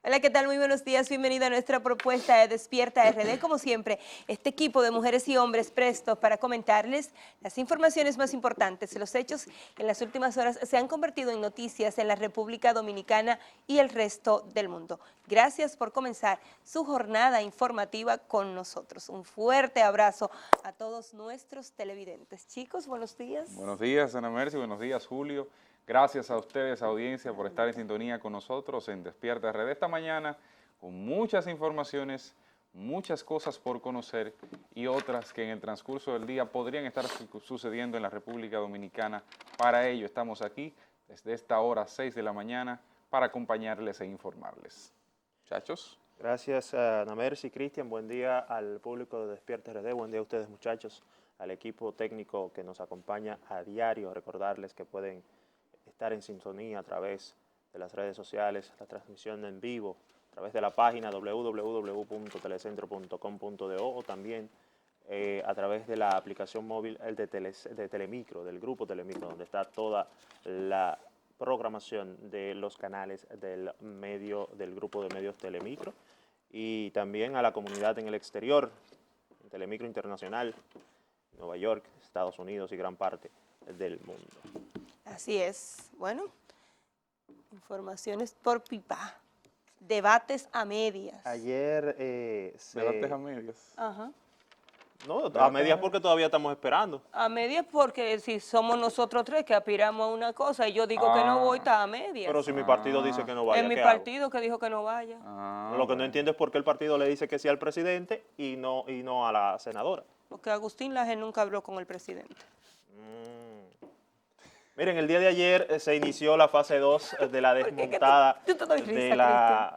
Hola, ¿qué tal? Muy buenos días. Bienvenido a nuestra propuesta de Despierta RD. Como siempre, este equipo de mujeres y hombres prestos para comentarles las informaciones más importantes. Los hechos que en las últimas horas se han convertido en noticias en la República Dominicana y el resto del mundo. Gracias por comenzar su jornada informativa con nosotros. Un fuerte abrazo a todos nuestros televidentes. Chicos, buenos días. Buenos días, Ana Mercy. Buenos días, Julio. Gracias a ustedes, audiencia, por estar en sintonía con nosotros en Despierta RD esta mañana, con muchas informaciones, muchas cosas por conocer y otras que en el transcurso del día podrían estar sucediendo en la República Dominicana. Para ello estamos aquí desde esta hora 6 de la mañana para acompañarles e informarles. Muchachos. Gracias, Ana Mercy, Cristian. Buen día al público de Despierta RD. Buen día a ustedes, muchachos, al equipo técnico que nos acompaña a diario. Recordarles que pueden estar en sintonía a través de las redes sociales, la transmisión en vivo, a través de la página www.telecentro.com.do o también a través de la aplicación móvil de Telemicro, del grupo Telemicro, donde está toda la programación de los canales del grupo de medios Telemicro, y también a la comunidad en el exterior, en Telemicro Internacional, Nueva York, Estados Unidos y gran parte del mundo. Así es. Bueno, informaciones por pipa. Debates a medias. Ayer Debates a medias. Ajá. No, a medias porque todavía estamos esperando. A medias porque si somos nosotros tres que aspiramos a una cosa y yo digo que no voy, está a medias. Pero si mi partido dice que no vaya, en mi ¿qué hago? partido que dijo que no vaya. Lo que no entiendo es por qué el partido le dice que sí al presidente y no a la senadora. Porque Agustín Laje nunca habló con el presidente. Miren, el día de ayer se inició la fase 2 de la desmontada de las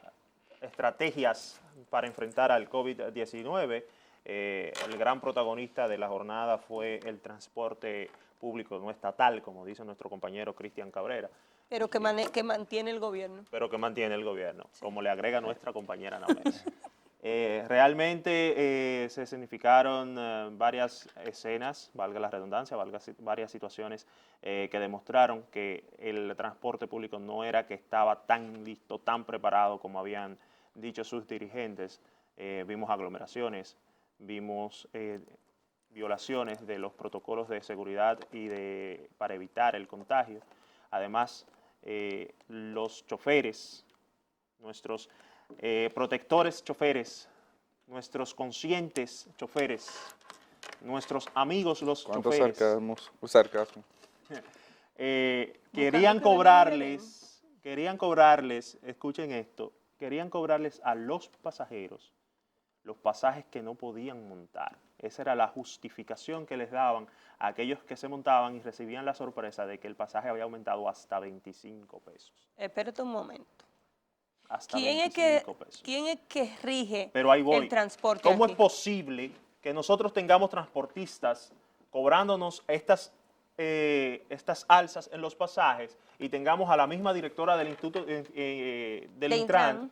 estrategias para enfrentar al COVID-19. El gran protagonista de la jornada fue el transporte público no estatal, como dice nuestro compañero Cristian Cabrera. Pero que mantiene el gobierno. Pero que mantiene el gobierno, sí, como le agrega nuestra compañera Ana Mercy. Realmente se significaron varias escenas, valga la redundancia, varias situaciones que demostraron que el transporte público no era que estaba tan listo, tan preparado como habían dicho sus dirigentes. Vimos aglomeraciones, vimos violaciones de los protocolos de seguridad para evitar el contagio. Además, los choferes, nuestros protectores choferes, nuestros conscientes choferes, nuestros amigos los choferes. Sarcasmo. Querían cobrarles, escuchen esto, querían cobrarles a los pasajeros los pasajes que no podían montar. Esa era la justificación que les daban a aquellos que se montaban y recibían la sorpresa de que el pasaje había aumentado hasta 25 pesos. Espérate un momento. Hasta ¿Quién 25 pesos. ¿Quién es que rige Pero ahí voy. el transporte ¿Cómo aquí? es posible que nosotros tengamos transportistas cobrándonos estas alzas en los pasajes y tengamos a la misma directora del Instituto del Intran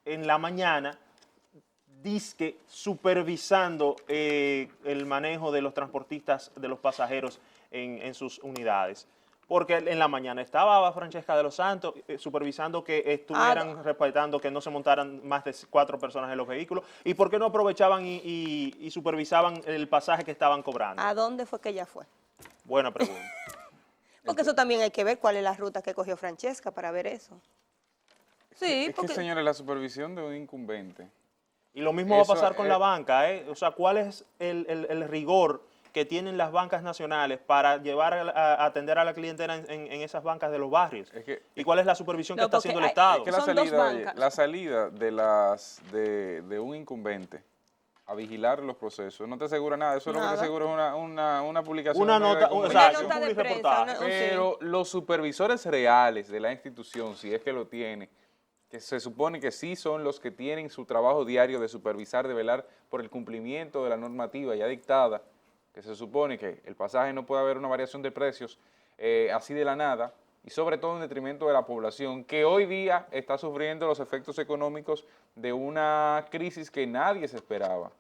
en la mañana disque supervisando el manejo de los transportistas, de los pasajeros en sus unidades? Porque en la mañana estaba Francesca de los Santos supervisando que estuvieran respetando, que no se montaran más de 4 personas en los vehículos. ¿Y por qué no aprovechaban y supervisaban el pasaje que estaban cobrando? ¿A dónde fue que ella fue? Buena pregunta. Porque eso también hay que ver cuál es la ruta que cogió Francesca para ver eso. Sí, es porque... que, señores, la supervisión de un incumbente. Y lo mismo va a pasar con la banca, ¿eh? O sea, ¿cuál es el rigor que tienen las bancas nacionales para llevar a atender a la clientela en esas bancas de los barrios? ¿Y cuál es la supervisión que está haciendo el Estado? Es que la salida de un incumbente a vigilar los procesos no te asegura nada. Eso es lo que te asegura una publicación. Una nota de prensa. Pero los supervisores reales de la institución, si es que lo tiene, que se supone que sí son los que tienen su trabajo diario de supervisar, de velar por el cumplimiento de la normativa ya dictada, que se supone que el pasaje no puede haber una variación de precios así de la nada, y sobre todo en detrimento de la población, que hoy día está sufriendo los efectos económicos de una crisis que nadie se esperaba,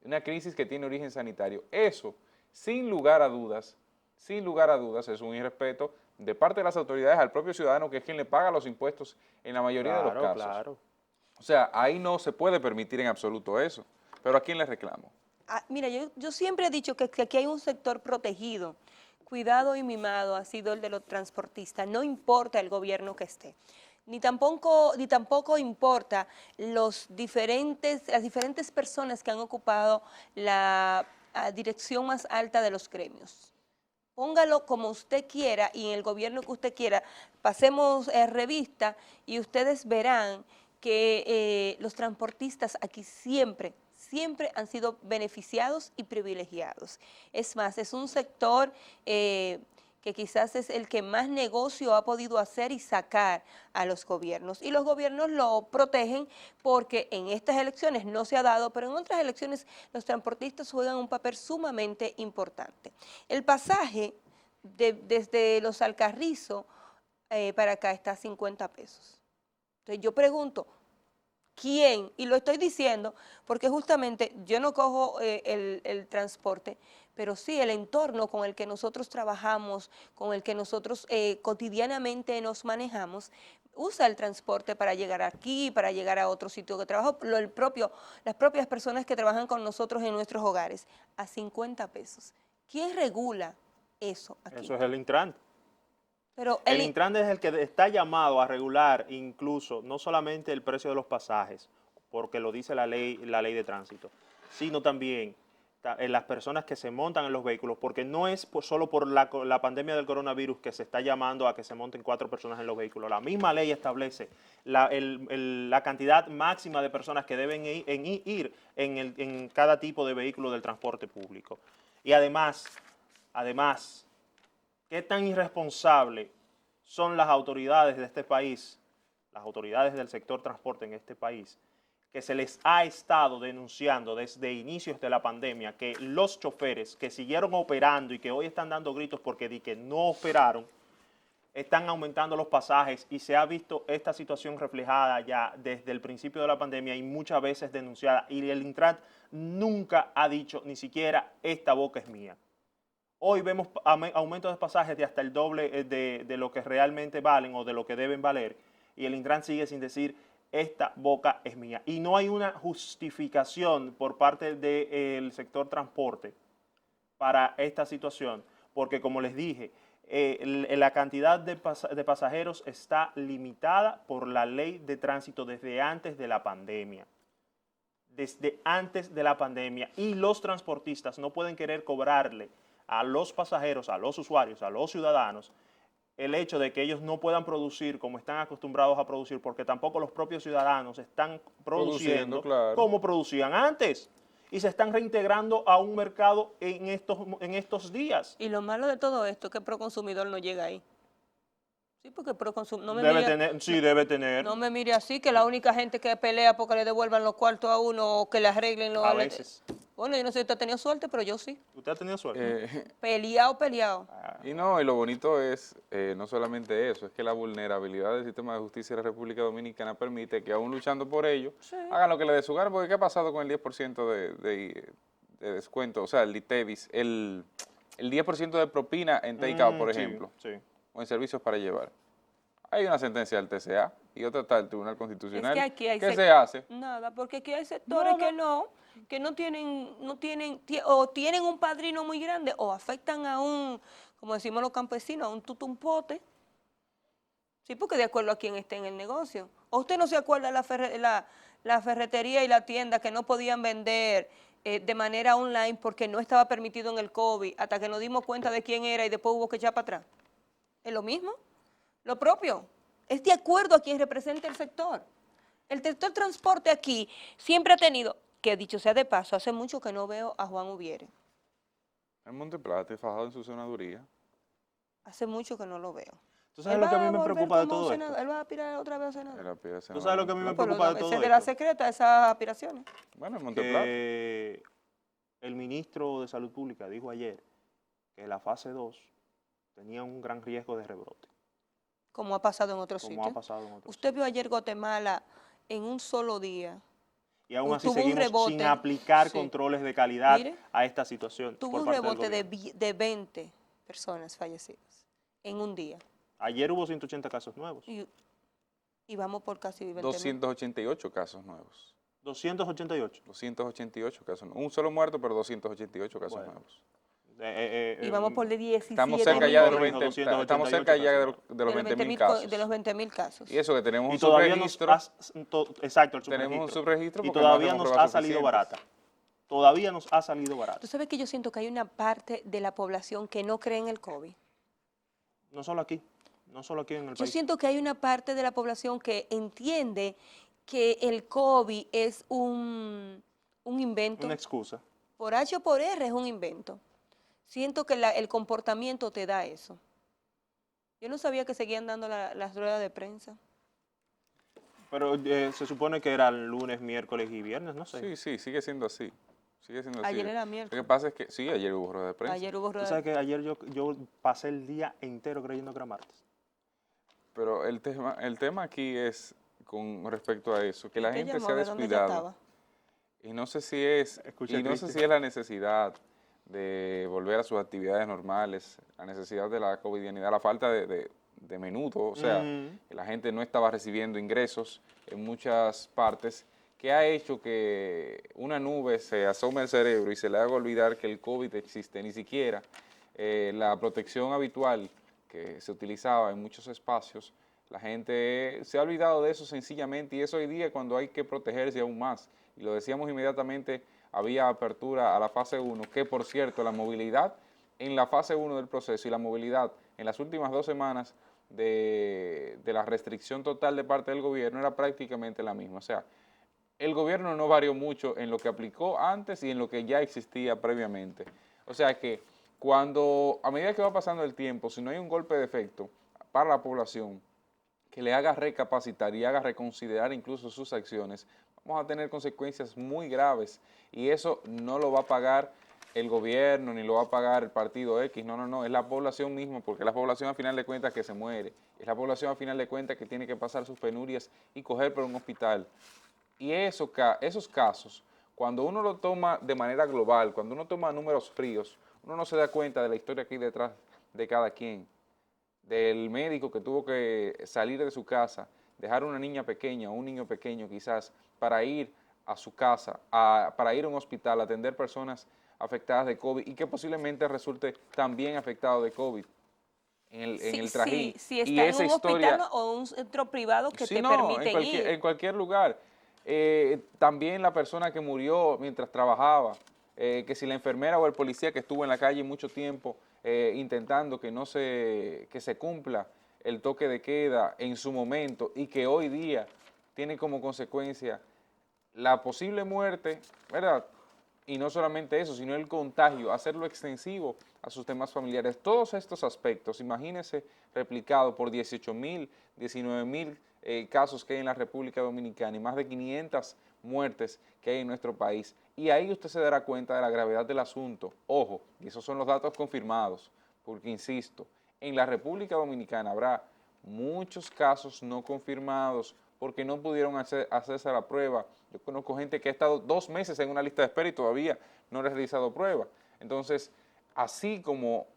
una crisis que tiene origen sanitario. Eso, sin lugar a dudas, es un irrespeto de parte de las autoridades al propio ciudadano, que es quien le paga los impuestos en la mayoría de los casos. Claro. O sea, ahí no se puede permitir en absoluto eso. Pero ¿a quién le reclamo? Mira, yo siempre he dicho que aquí hay un sector protegido, cuidado y mimado ha sido el de los transportistas, no importa el gobierno que esté. Ni tampoco importa las diferentes personas que han ocupado la dirección más alta de los gremios. Póngalo como usted quiera y en el gobierno que usted quiera. Pasemos revista y ustedes verán que los transportistas aquí siempre han sido beneficiados y privilegiados. Es más, es un sector que quizás es el que más negocio ha podido hacer y sacar a los gobiernos. Y los gobiernos lo protegen porque en estas elecciones no se ha dado, pero en otras elecciones los transportistas juegan un papel sumamente importante. El pasaje desde Los Alcarrizos para acá está a 50 pesos. Entonces yo pregunto, ¿quién? Y lo estoy diciendo porque justamente yo no cojo el transporte, pero sí el entorno con el que nosotros trabajamos, con el que nosotros cotidianamente nos manejamos, usa el transporte para llegar aquí, para llegar a otro sitio de trabajo, las propias personas que trabajan con nosotros en nuestros hogares, a 50 pesos. ¿Quién regula eso aquí? Eso es el Intran. Pero El Intran es el que está llamado a regular incluso no solamente el precio de los pasajes, porque lo dice la ley de tránsito, sino también las personas que se montan en los vehículos, porque no es solo por la pandemia del coronavirus que se está llamando a que se monten 4 personas en los vehículos. La misma ley establece la cantidad máxima de personas que deben ir en cada tipo de vehículo del transporte público. Y además, ¿qué tan irresponsable son las autoridades de este país, las autoridades del sector transporte en este país, que se les ha estado denunciando desde inicios de la pandemia que los choferes que siguieron operando y que hoy están dando gritos porque di que no operaron, están aumentando los pasajes y se ha visto esta situación reflejada ya desde el principio de la pandemia y muchas veces denunciada, y el Intran nunca ha dicho ni siquiera esta boca es mía? Hoy vemos aumentos de pasajes de hasta el doble de lo que realmente valen o de lo que deben valer, y el Intran sigue sin decir esta boca es mía. Y no hay una justificación por parte del sector transporte para esta situación, porque como les dije, la cantidad de pasajeros está limitada por la ley de tránsito desde antes de la pandemia. Desde antes de la pandemia, y los transportistas no pueden querer cobrarle a los pasajeros, a los usuarios, a los ciudadanos, el hecho de que ellos no puedan producir como están acostumbrados a producir, porque tampoco los propios ciudadanos están produciendo claro, como producían antes, y se están reintegrando a un mercado en estos días. Y lo malo de todo esto es que Proconsumidor no llega ahí. Sí, porque Proconsumidor Debe tener. No me mire así, que la única gente que pelea porque le devuelvan los cuartos a uno o que le arreglen los... A veces. Bueno, yo no sé si usted ha tenido suerte, pero yo sí. ¿Usted ha tenido suerte? Peleado. Y no, y lo bonito es no solamente eso, es que la vulnerabilidad del sistema de justicia de la República Dominicana permite que aún luchando por ello, Sí. hagan lo que les dé su gana, porque ¿qué ha pasado con el 10% de descuento? O sea, el DITEVIS, el 10% de propina en takeout, por Sí, ejemplo, sí. o en servicios para llevar. Hay una sentencia del TCA y otra está del Tribunal Constitucional. Es que aquí hay ¿Qué se hace? Nada, porque aquí hay sectores que no tienen, o tienen un padrino muy grande, o afectan a como decimos los campesinos, a un tutumpote. Sí, porque de acuerdo a quién esté en el negocio. ¿O usted no se acuerda la ferretería y la tienda que no podían vender de manera online porque no estaba permitido en el COVID, hasta que nos dimos cuenta de quién era y después hubo que echar para atrás? ¿Es lo mismo? Lo propio, es de acuerdo a quien representa el sector. El sector transporte aquí siempre ha tenido, que dicho sea de paso, hace mucho que no veo a Juan Ubiere. En Monteplata, fajado en su senaduría. Hace mucho que no lo veo. ¿Tú sabes lo que a mí me preocupa de todo esto? Él va a aspirar otra vez a senador. Era pie de ¿Tú senador sabes lo que a mí me Monteplata. preocupa de todo Ese de la esto? secreta, esas aspiraciones. Bueno, en Monteplata. Que el ministro de Salud Pública dijo ayer que la fase 2 tenía un gran riesgo de rebrote, Como ha pasado en otros como sitios. ha pasado en otros Usted vio ayer Guatemala en un solo día. Y aún así tuvo un seguimos rebote, sin aplicar sí. controles de calidad Mire, a esta situación Tuvo por un parte del rebote gobierno. de 20 personas fallecidas en un día. Ayer hubo 180 casos nuevos. Y Y vamos por casi 20.000. 288 casos nuevos. 288. 288 casos nuevos. Un solo muerto, pero 288 casos Bueno. nuevos. Y vamos por de 17. Estamos cerca ya de los corrijo, 20, estamos cerca ya de los 20.000 casos. De los 20.000 casos. Y eso que tenemos Y un todavía subregistro. exacto, el Tenemos un subregistro. subregistro Y porque todavía no nos tenemos ha salido pruebas barata. Todavía nos ha salido barata. Tú sabes que yo siento que hay una parte de la población que no cree en el COVID. No solo aquí, no solo aquí en el Yo país. siento que hay una parte de la población que entiende que el COVID es un invento. Una excusa. Por H o por R es un invento. Siento que el comportamiento te da eso. Yo no sabía que seguían dando las ruedas de prensa. Pero se supone que era lunes, miércoles y viernes, no sé. Sí, sigue siendo así. Sigue siendo así. Ayer era Lo miércoles. que pasa es que, sí, ayer hubo rueda de prensa. Ayer hubo Tú rueda sabes de que ayer yo pasé el día entero creyendo que era martes. Pero el tema aquí es con respecto a eso, que la ¿Te gente llamó? se ha ¿De dónde ya descuidado. estaba? Y no sé si es, Escucha, y no sé Cristi. si es la necesidad de volver a sus actividades normales, la necesidad de la covidianidad, la falta de menudo, o sea, que la gente no estaba recibiendo ingresos en muchas partes, que ha hecho que una nube se asome al cerebro y se le haga olvidar que el COVID existe, ni siquiera la protección habitual que se utilizaba en muchos espacios, la gente se ha olvidado de eso sencillamente y es hoy día cuando hay que protegerse aún más. Y lo decíamos inmediatamente, había apertura a la fase 1, que por cierto, la movilidad en la fase 1 del proceso y la movilidad en las últimas 2 semanas de la restricción total de parte del gobierno era prácticamente la misma. O sea, el gobierno no varió mucho en lo que aplicó antes y en lo que ya existía previamente. O sea que a medida que va pasando el tiempo, si no hay un golpe de efecto para la población que le haga recapacitar y haga reconsiderar incluso sus acciones, vamos a tener consecuencias muy graves y eso no lo va a pagar el gobierno ni lo va a pagar el partido X, no, es la población misma, porque es la población a final de cuentas que se muere, es la población a final de cuentas que tiene que pasar sus penurias y coger por un hospital. Y esos casos, cuando uno lo toma de manera global, cuando uno toma números fríos, uno no se da cuenta de la historia que hay detrás de cada quien, del médico que tuvo que salir de su casa, dejar una niña pequeña o un niño pequeño quizás para ir a su casa, para ir a un hospital, a atender personas afectadas de COVID y que posiblemente resulte también afectado de COVID en el trajín. Si está y en esa un historia, hospital o un centro privado que sí, te no, permiten ir. en cualquier lugar. También la persona que murió mientras trabajaba, que si la enfermera o el policía que estuvo en la calle mucho tiempo intentando que se cumpla el toque de queda en su momento y que hoy día tiene como consecuencia la posible muerte, ¿verdad? Y no solamente eso, sino el contagio, hacerlo extensivo a sus demás familiares. Todos estos aspectos, imagínense, replicado por 18.000, 19.000 casos que hay en la República Dominicana y más de 500 muertes que hay en nuestro país. Y ahí usted se dará cuenta de la gravedad del asunto. Ojo, y esos son los datos confirmados, porque insisto, en la República Dominicana habrá muchos casos no confirmados porque no pudieron hacerse la prueba. Yo conozco gente que ha estado 2 meses en una lista de espera y todavía no le ha realizado prueba. Entonces, así como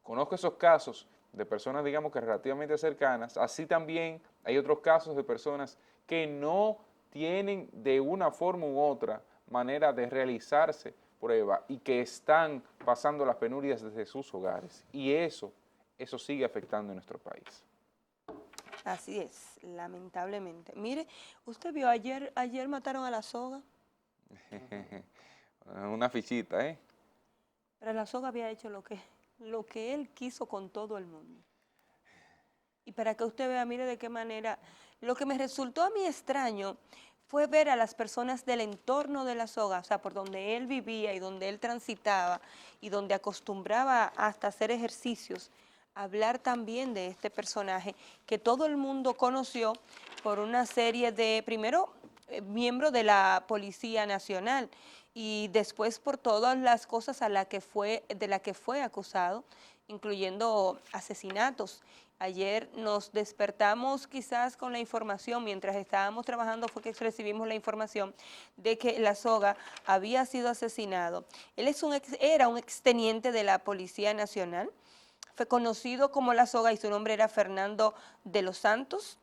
conozco esos casos de personas, digamos que relativamente cercanas, así también hay otros casos de personas que no tienen de una forma u otra manera de realizarse prueba y que están pasando las penurias desde sus hogares. Y eso sigue afectando en nuestro país. Así es, lamentablemente. Mire, usted vio ayer mataron a La Soga, Una fichita, ¿eh? pero La Soga había hecho lo que él quiso con todo el mundo. Y para que usted vea, mire de qué manera, lo que me resultó a mí extraño fue ver a las personas del entorno de La Soga, o sea, por donde él vivía y donde él transitaba y donde acostumbraba hasta hacer ejercicios, hablar también de este personaje que todo el mundo conoció por una serie de, primero, miembro de la Policía Nacional y después por todas las cosas de la que fue acusado, incluyendo asesinatos. Ayer nos despertamos quizás con la información, mientras estábamos trabajando fue que recibimos la información de que La Soga había sido asesinado. Él era un exteniente de la Policía Nacional, fue conocido como La Soga y su nombre era Fernando de los Santos.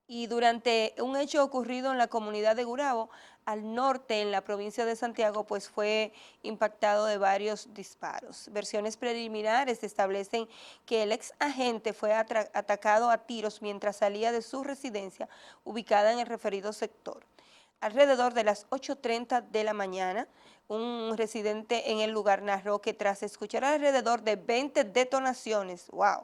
Y durante un hecho ocurrido en la comunidad de Gurabo, al norte, en la provincia de Santiago, pues fue impactado de varios disparos. Versiones preliminares establecen que el ex agente fue atacado a tiros mientras salía de su residencia ubicada en el referido sector. Alrededor de las 8:30 de la mañana, un residente en el lugar narró que tras escuchar alrededor de 20 detonaciones, ¡wow!,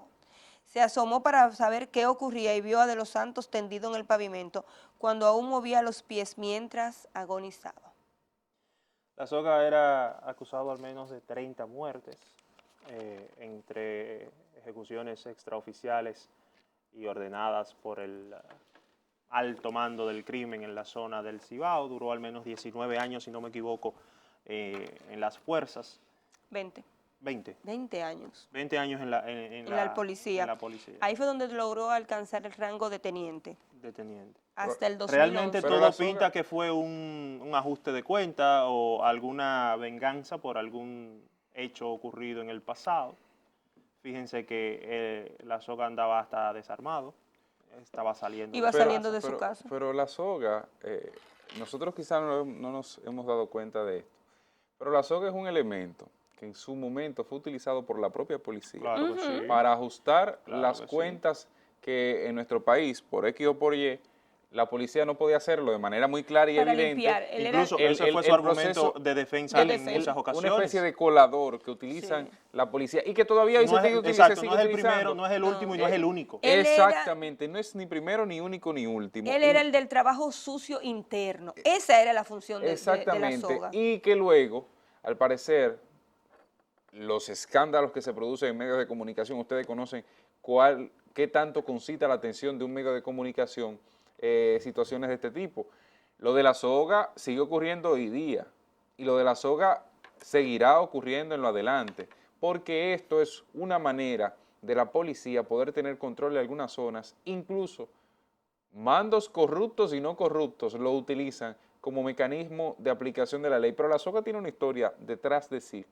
se asomó para saber qué ocurría y vio a De los Santos tendido en el pavimento cuando aún movía los pies mientras agonizaba. La Soga era acusado al menos de 30 muertes, entre ejecuciones extraoficiales y ordenadas por el alto mando del crimen en la zona del Cibao. Duró al menos 19 años, si no me equivoco, en las fuerzas. 20 años 20 años en la policía. en la policía, Ahí fue donde logró alcanzar el rango de teniente de teniente. hasta el 2011. Realmente Pero todo la Soga- pinta que fue un ajuste de cuenta o alguna venganza por algún hecho ocurrido en el pasado. Fíjense que la Soga andaba hasta desarmado, estaba saliendo. Iba de su saliendo casa. de su casa. Pero la soga, nosotros quizás no nos hemos dado cuenta de esto, pero la soga es un elemento que en su momento fue utilizado por la propia policía Claro que sí. para ajustar Claro las que sí. cuentas que en nuestro país, por X o por Y, la policía no podía hacerlo de manera muy clara y Para evidente. limpiar. Él era Incluso ese fue su el argumento proceso de defensa de en defensa. muchas ocasiones. Una especie de colador que utilizan Sí. la policía y que todavía hoy No es, se exacto, sigue no es el utilizando. primero, no es el último y no es el único. Él era- Exactamente, no es ni primero, ni único, ni último. Él Y- era el del trabajo sucio interno. Esa era la función de la Exactamente, soga. y que luego, al parecer, los escándalos que se producen en medios de comunicación, ustedes conocen qué tanto concita la atención de un medio de comunicación situaciones de este tipo. Lo de la soga sigue ocurriendo hoy día y lo de la soga seguirá ocurriendo en lo adelante, porque esto es una manera de la policía poder tener control de algunas zonas, incluso mandos corruptos y no corruptos lo utilizan como mecanismo de aplicación de la ley, pero la soga tiene una historia detrás de sí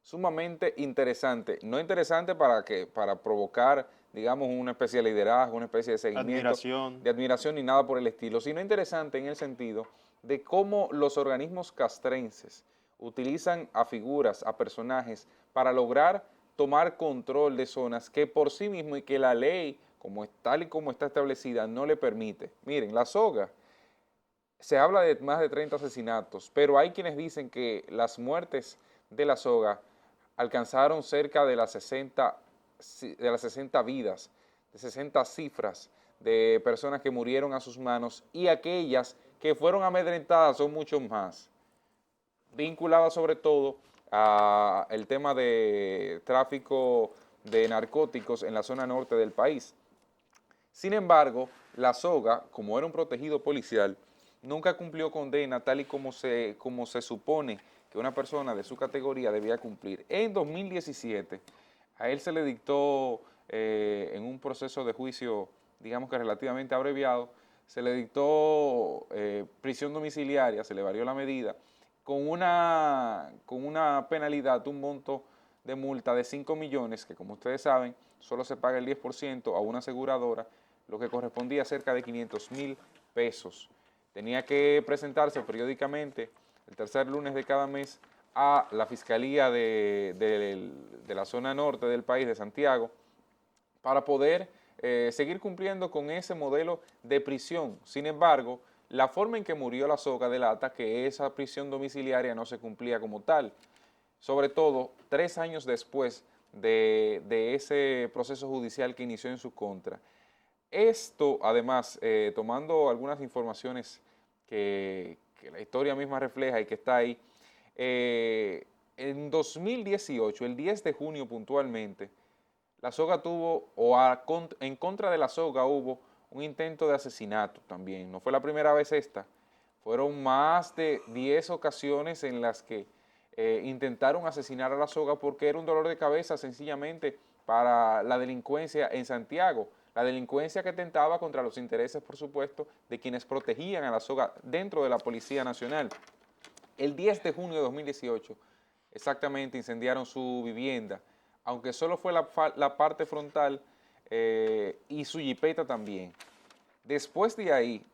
sumamente interesante, no interesante para provocar, digamos, una especie de liderazgo, una especie de seguimiento, de admiración ni nada por el estilo, sino interesante en el sentido de cómo los organismos castrenses utilizan a figuras, a personajes, para lograr tomar control de zonas que por sí mismo y que la ley, tal y como está establecida, no le permite. Miren, la soga, se habla de más de 30 asesinatos, pero hay quienes dicen que las muertes de la soga alcanzaron cerca de las 60 vidas, de 60 cifras de personas que murieron a sus manos y aquellas que fueron amedrentadas son muchos más, vinculadas sobre todo al tema de tráfico de narcóticos en la zona norte del país. Sin embargo, la soga, como era un protegido policial, nunca cumplió condena tal y como se supone que una persona de su categoría debía cumplir. En 2017, a él se le dictó, en un proceso de juicio, digamos que relativamente abreviado, se le dictó prisión domiciliaria, se le varió la medida, con una penalidad, un monto de multa de 5 millones, que como ustedes saben, solo se paga el 10% a una aseguradora, lo que correspondía a cerca de 500,000 pesos. Tenía que presentarse periódicamente el tercer lunes de cada mes a la Fiscalía de la zona norte del país, de Santiago, para poder seguir cumpliendo con ese modelo de prisión. Sin embargo, la forma en que murió la soga delata que esa prisión domiciliaria no se cumplía como tal, sobre todo 3 años después de ese proceso judicial que inició en su contra. Esto, además, tomando algunas informaciones que la historia misma refleja y que está ahí, en 2018, el 10 de junio puntualmente, la soga tuvo, en contra de la soga hubo un intento de asesinato también. No fue la primera vez esta, fueron más de 10 ocasiones en las que intentaron asesinar a la soga porque era un dolor de cabeza sencillamente para la delincuencia en Santiago. La delincuencia que tentaba contra los intereses, por supuesto, de quienes protegían a la soga dentro de la Policía Nacional. El 10 de junio de 2018, exactamente, incendiaron su vivienda, aunque solo fue la parte frontal y su jipeta también. Después de ahí,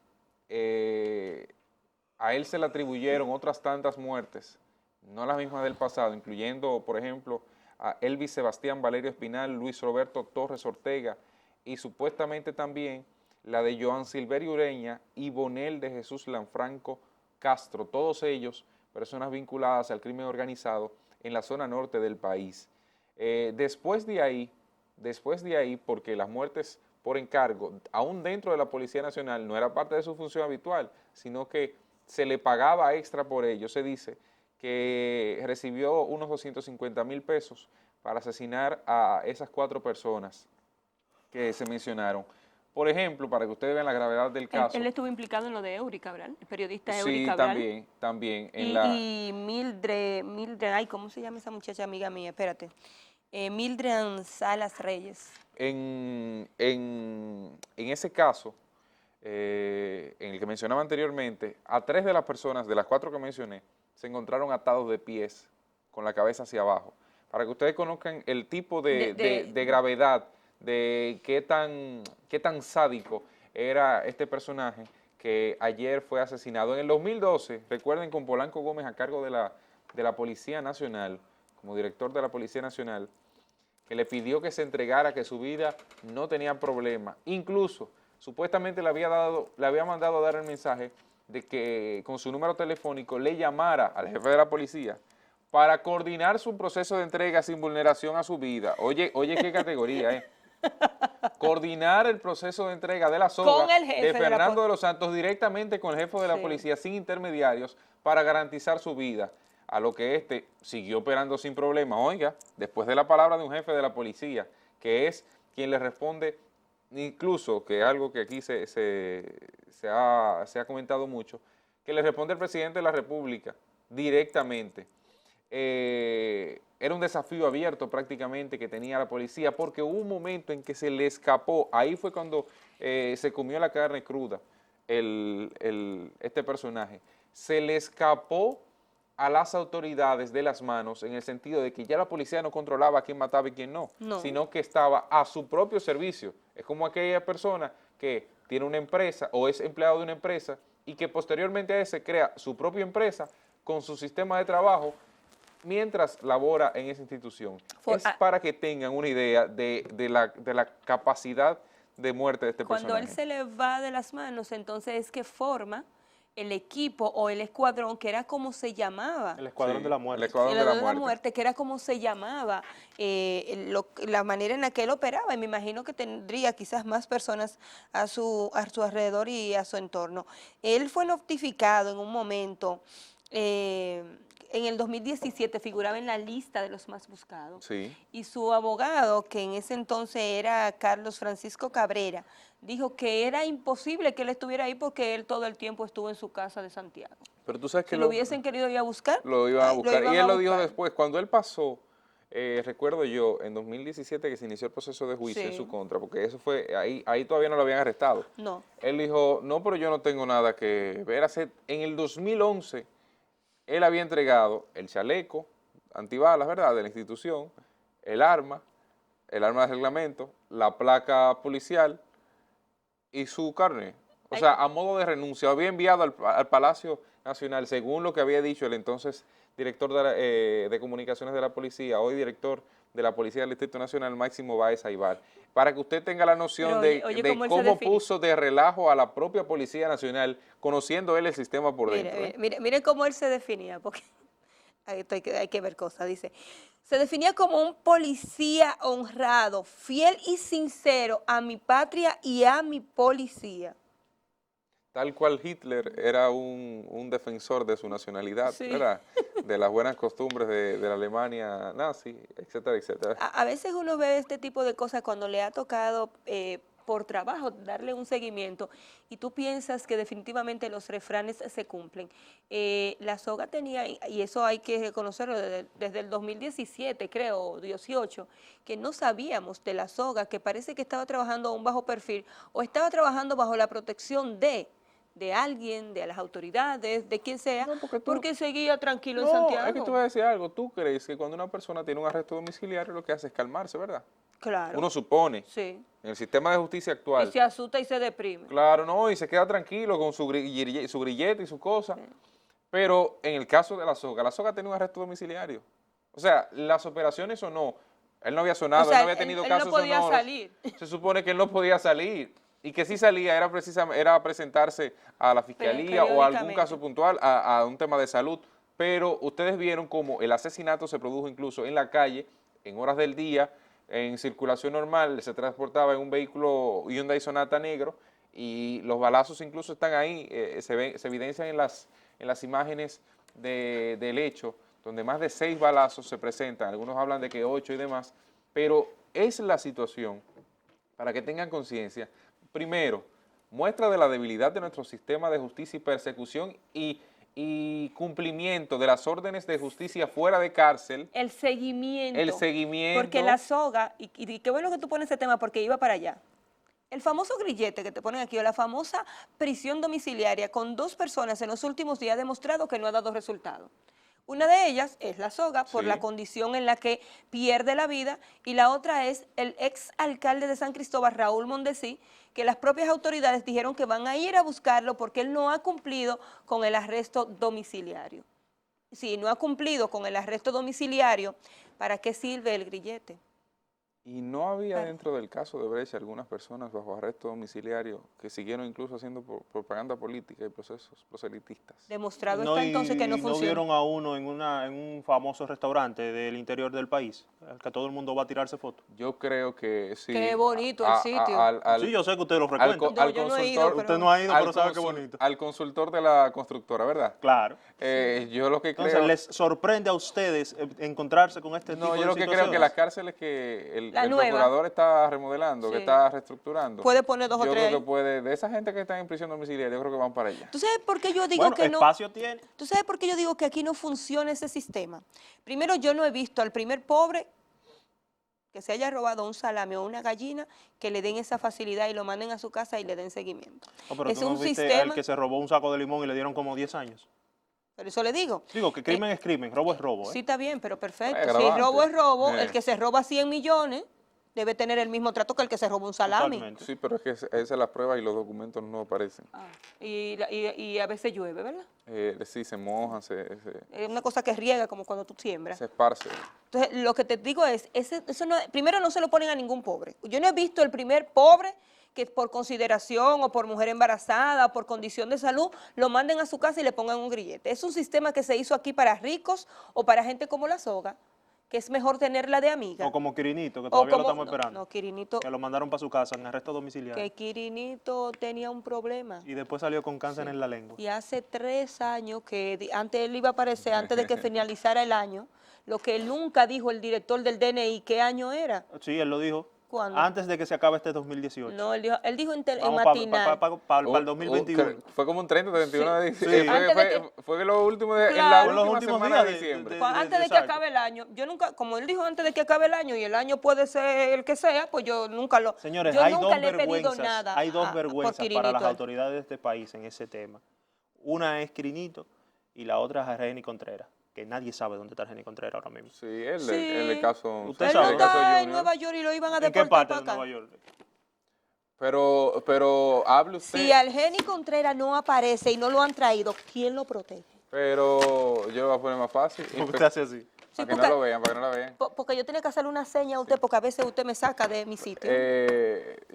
a él se le atribuyeron otras tantas muertes, no las mismas del pasado, incluyendo, por ejemplo, a Elvis Sebastián Valerio Espinal, Luis Roberto Torres Ortega y supuestamente también la de Joan Silverio Ureña y Bonel de Jesús Lanfranco Castro, todos ellos personas vinculadas al crimen organizado en la zona norte del país. Después de ahí, porque las muertes por encargo, aún dentro de la Policía Nacional, no era parte de su función habitual, sino que se le pagaba extra por ello. Se dice que recibió unos 250,000 pesos para asesinar a esas 4 personas que se mencionaron. Por ejemplo, para que ustedes vean la gravedad del caso. Él estuvo implicado en lo de Eury Cabral, el periodista Eury Sí, Cabral. también. Y Mildred, ay, ¿cómo se llama esa muchacha amiga mía? Espérate. Mildred Salas Reyes. En ese caso, en el que mencionaba anteriormente, a 3 de las personas, de las 4 que mencioné, se encontraron atados de pies, con la cabeza hacia abajo. Para que ustedes conozcan el tipo de gravedad, de qué tan sádico era este personaje que ayer fue asesinado. En el 2012, recuerden, con Polanco Gómez a cargo de la Policía Nacional, como director de la Policía Nacional, que le pidió que se entregara, que su vida no tenía problema. Incluso, supuestamente le había mandado a dar el mensaje de que con su número telefónico le llamara al jefe de la policía para coordinar su proceso de entrega sin vulneración a su vida. Oye, qué categoría, coordinar el proceso de entrega de la soga de Fernando de los Santos directamente con el jefe de la policía, sin intermediarios, para garantizar su vida. A lo que este siguió operando sin problema. Oiga, después de la palabra de un jefe de la policía, que es quien le responde, incluso, que es algo que aquí se ha comentado mucho, que le responde el presidente de la República directamente. Era un desafío abierto prácticamente que tenía la policía, porque hubo un momento en que se le escapó, ahí fue cuando se comió la carne cruda este personaje, se le escapó a las autoridades de las manos, en el sentido de que ya la policía no controlaba a quién mataba y quién no, sino que estaba a su propio servicio. Es como aquella persona que tiene una empresa o es empleado de una empresa y que posteriormente a ese crea su propia empresa con su sistema de trabajo mientras labora en esa institución. Es para que tengan una idea de la capacidad de muerte de este personaje. Cuando él se le va de las manos, entonces es que forma el equipo o el escuadrón, que era como se llamaba. El Escuadrón de la Muerte. El Escuadrón de la Muerte, que era como se llamaba, la manera en la que él operaba. Y me imagino que tendría quizás más personas a su alrededor y a su entorno. Él fue notificado en un momento, en el 2017 figuraba en la lista de los más buscados. Sí. Y su abogado, que en ese entonces era Carlos Francisco Cabrera, dijo que era imposible que él estuviera ahí porque él todo el tiempo estuvo en su casa de Santiago. Pero tú sabes que si lo hubiesen querido ir a buscar, lo iban a buscar. Y él lo dijo buscar después, cuando él pasó, recuerdo yo, en 2017 que se inició el proceso de juicio en su contra, porque eso fue, ahí todavía no lo habían arrestado. No. Él dijo, no, pero yo no tengo nada que ver. En el 2011, él había entregado el chaleco antibalas, ¿verdad?, de la institución, el arma de reglamento, la placa policial y su carnet. O sea, a modo de renuncia, había enviado al Palacio Nacional, según lo que había dicho el entonces director de comunicaciones de la policía, hoy director de la Policía del Distrito Nacional, Máximo Báez Aybar, para que usted tenga la noción de cómo puso de relajo a la propia Policía Nacional, conociendo él el sistema por dentro. Mire cómo él se definía, porque hay que ver cosas. Dice, se definía como un policía honrado, fiel y sincero a mi patria y a mi policía. Tal cual Hitler era un defensor de su nacionalidad, ¿verdad? De las buenas costumbres de la Alemania nazi, etcétera, etcétera. A veces uno ve este tipo de cosas cuando le ha tocado por trabajo darle un seguimiento y tú piensas que definitivamente los refranes se cumplen. La soga tenía, y eso hay que reconocerlo desde el 2017, creo, 18, que no sabíamos de la soga, que parece que estaba trabajando a un bajo perfil o estaba trabajando bajo la protección de alguien, de las autoridades, de quien sea, porque seguía tranquilo en Santiago. Es que tú vas a decir algo, tú crees que cuando una persona tiene un arresto domiciliario lo que hace es calmarse, ¿verdad? Claro. Uno supone, Sí. en el sistema de justicia Y actual. se asusta y se deprime. Claro, no, y se queda tranquilo con su grillete y su cosa. Pero en el caso de la soga tenía un arresto domiciliario. O sea, las operaciones o no, él no había sonado, O sea, él no había tenido él casos no podía sonoros. salir. Se supone que él no podía salir. Y que si salía era precisamente era presentarse a la fiscalía o a algún Periódicamente. caso puntual, a un tema de salud. Pero ustedes vieron cómo el asesinato se produjo incluso en la calle, en horas del día, en circulación normal, se transportaba en un vehículo Hyundai Sonata negro y los balazos incluso están ahí, se evidencian en las imágenes del hecho, donde más de 6 balazos se presentan, algunos hablan de que 8 y demás, pero es la situación, para que tengan conciencia, primero, muestra de la debilidad de nuestro sistema de justicia y persecución y cumplimiento de las órdenes de justicia fuera de cárcel. El seguimiento. El seguimiento. Porque la soga, y qué bueno que tú pones ese tema porque iba para allá. El famoso grillete que te ponen aquí, o la famosa prisión domiciliaria con 2 personas en los últimos días ha demostrado que no ha dado resultado. Una de ellas es la soga por Sí. la condición en la que pierde la vida y la otra es el ex alcalde de San Cristóbal, Raúl Mondesí, que las propias autoridades dijeron que van a ir a buscarlo porque él no ha cumplido con el arresto domiciliario. Si no ha cumplido con el arresto domiciliario, ¿para qué sirve el grillete? Y no había Claro. dentro del caso de Brecha algunas personas bajo arresto domiciliario que siguieron incluso haciendo propaganda política y procesos proselitistas. Demostrado está entonces que no ¿No funciona. vieron a uno en un famoso restaurante del interior del país, al que todo el mundo va a tirarse fotos? Yo creo que sí. Qué bonito el sitio. Sí, yo sé que usted lo al frecuenta. co- No, al yo no he ido, consultor, pero- Usted no ha ido, al pero sabe qué consul- bonito. al consultor de la constructora, ¿verdad? Claro. Yo lo que Entonces, creo... ¿les sorprende a ustedes encontrarse con este tipo No, de yo lo que creo situaciones? que las cárceles que el La nueva. procurador está remodelando, que Sí. está reestructurando. Puede poner 2 o Yo 3 creo ahí. que puede, de esa gente que está en prisión domiciliaria, yo creo que van para allá. ¿Tú sabes por qué yo digo Bueno, que no? espacio tiene. ¿Tú sabes por qué yo digo que aquí no funciona ese sistema? Primero, yo no he visto al primer pobre que se haya robado un salame o una gallina que le den esa facilidad y lo manden a su casa y le den seguimiento. Oh, pero Es tú no un viste sistema, al que se robó un saco de limón y le dieron como 10 años. por eso le digo. Digo, que crimen es crimen, robo es robo, Sí, ¿eh? está bien, pero perfecto. Si agravante. robo es robo, Eh. el que se roba 100 millones debe tener el mismo trato que el que se roba un salami. Totalmente. Sí, pero es que esas las pruebas y los documentos no aparecen. Ah, y a veces llueve, ¿verdad? Sí, se mojan, Es una cosa que riega como cuando tú siembras. se esparce. Entonces, lo que te digo es, eso no, primero no se lo ponen a ningún pobre. Yo no he visto el primer pobre que por consideración o por mujer embarazada o por condición de salud lo manden a su casa y le pongan un grillete. Es un sistema que se hizo aquí para ricos o para gente como la soga, que es mejor tenerla de amiga. O como Quirinito, que O todavía lo como- estamos esperando. No, Quirinito, Que lo mandaron para su casa en arresto domiciliario. que Quirinito tenía un problema. Y después salió con cáncer en la lengua. Y hace 3 años que antes él iba a aparecer, antes de que finalizara el año, lo que nunca dijo el director del DNI, ¿qué año era? Sí, él lo dijo. ¿Cuándo? Antes de que se acabe este 2018. No, él dijo en Vamos matinal. para el 2021. Fue como un 30, 31 de Sí. diciembre. Antes de Fue lo último en Claro. la Fue los última últimos semana días de de- diciembre. Antes de que exacto. acabe el año. Yo nunca, como él dijo antes de que acabe el año y el año puede ser el que sea, pues yo nunca lo. Señores, yo hay nunca dos le he pedido vergüenzas. nada. Hay dos por vergüenzas para Quirinito las a él. autoridades de este país en ese tema. Una es Quirinito y la otra es Argeni Contreras, que nadie sabe dónde está Argeni Contreras ahora mismo. Sí, el Sí. caso. Usted Él sabe. no el caso está en Junior. Nueva York y lo iban a ¿En qué deportar parte para de acá. Nueva York? Pero hable usted. Si Argeni Contreras no aparece y no lo han traído, ¿quién lo protege? Pero yo lo voy a poner más fácil. ¿Por qué usted hace así? Sí, Para que no porque- lo vean, para que no la vean. Porque yo tenía que hacerle una seña a usted, porque a veces usted me saca de mi sitio.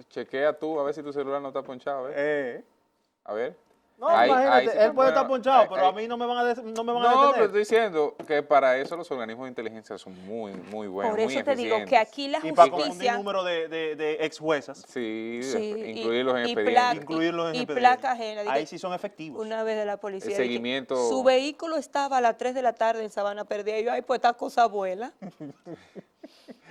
Chequea tú a ver si tu celular no está ponchado. A ver. No, Ahí- imagínate, ahí sí él te- puede estar bueno, ponchado, ahí- pero ahí- a mí no me van a, no me van a No, pero detener. estoy diciendo que para eso los organismos de inteligencia son muy buenos, Por muy eso te digo que eficientes. aquí la Y para confundir justicia... número de ex juezas, Sí, Sí, incluirlos en y expedientes. placa- incluirlos en y expedientes. placa ajena. Dije, Ahí sí son efectivos. Una vez de la policía. El dije, seguimiento- su vehículo estaba a las 3 de la tarde en Sabana Perdida. Y yo, ay, pues esta cosa vuela.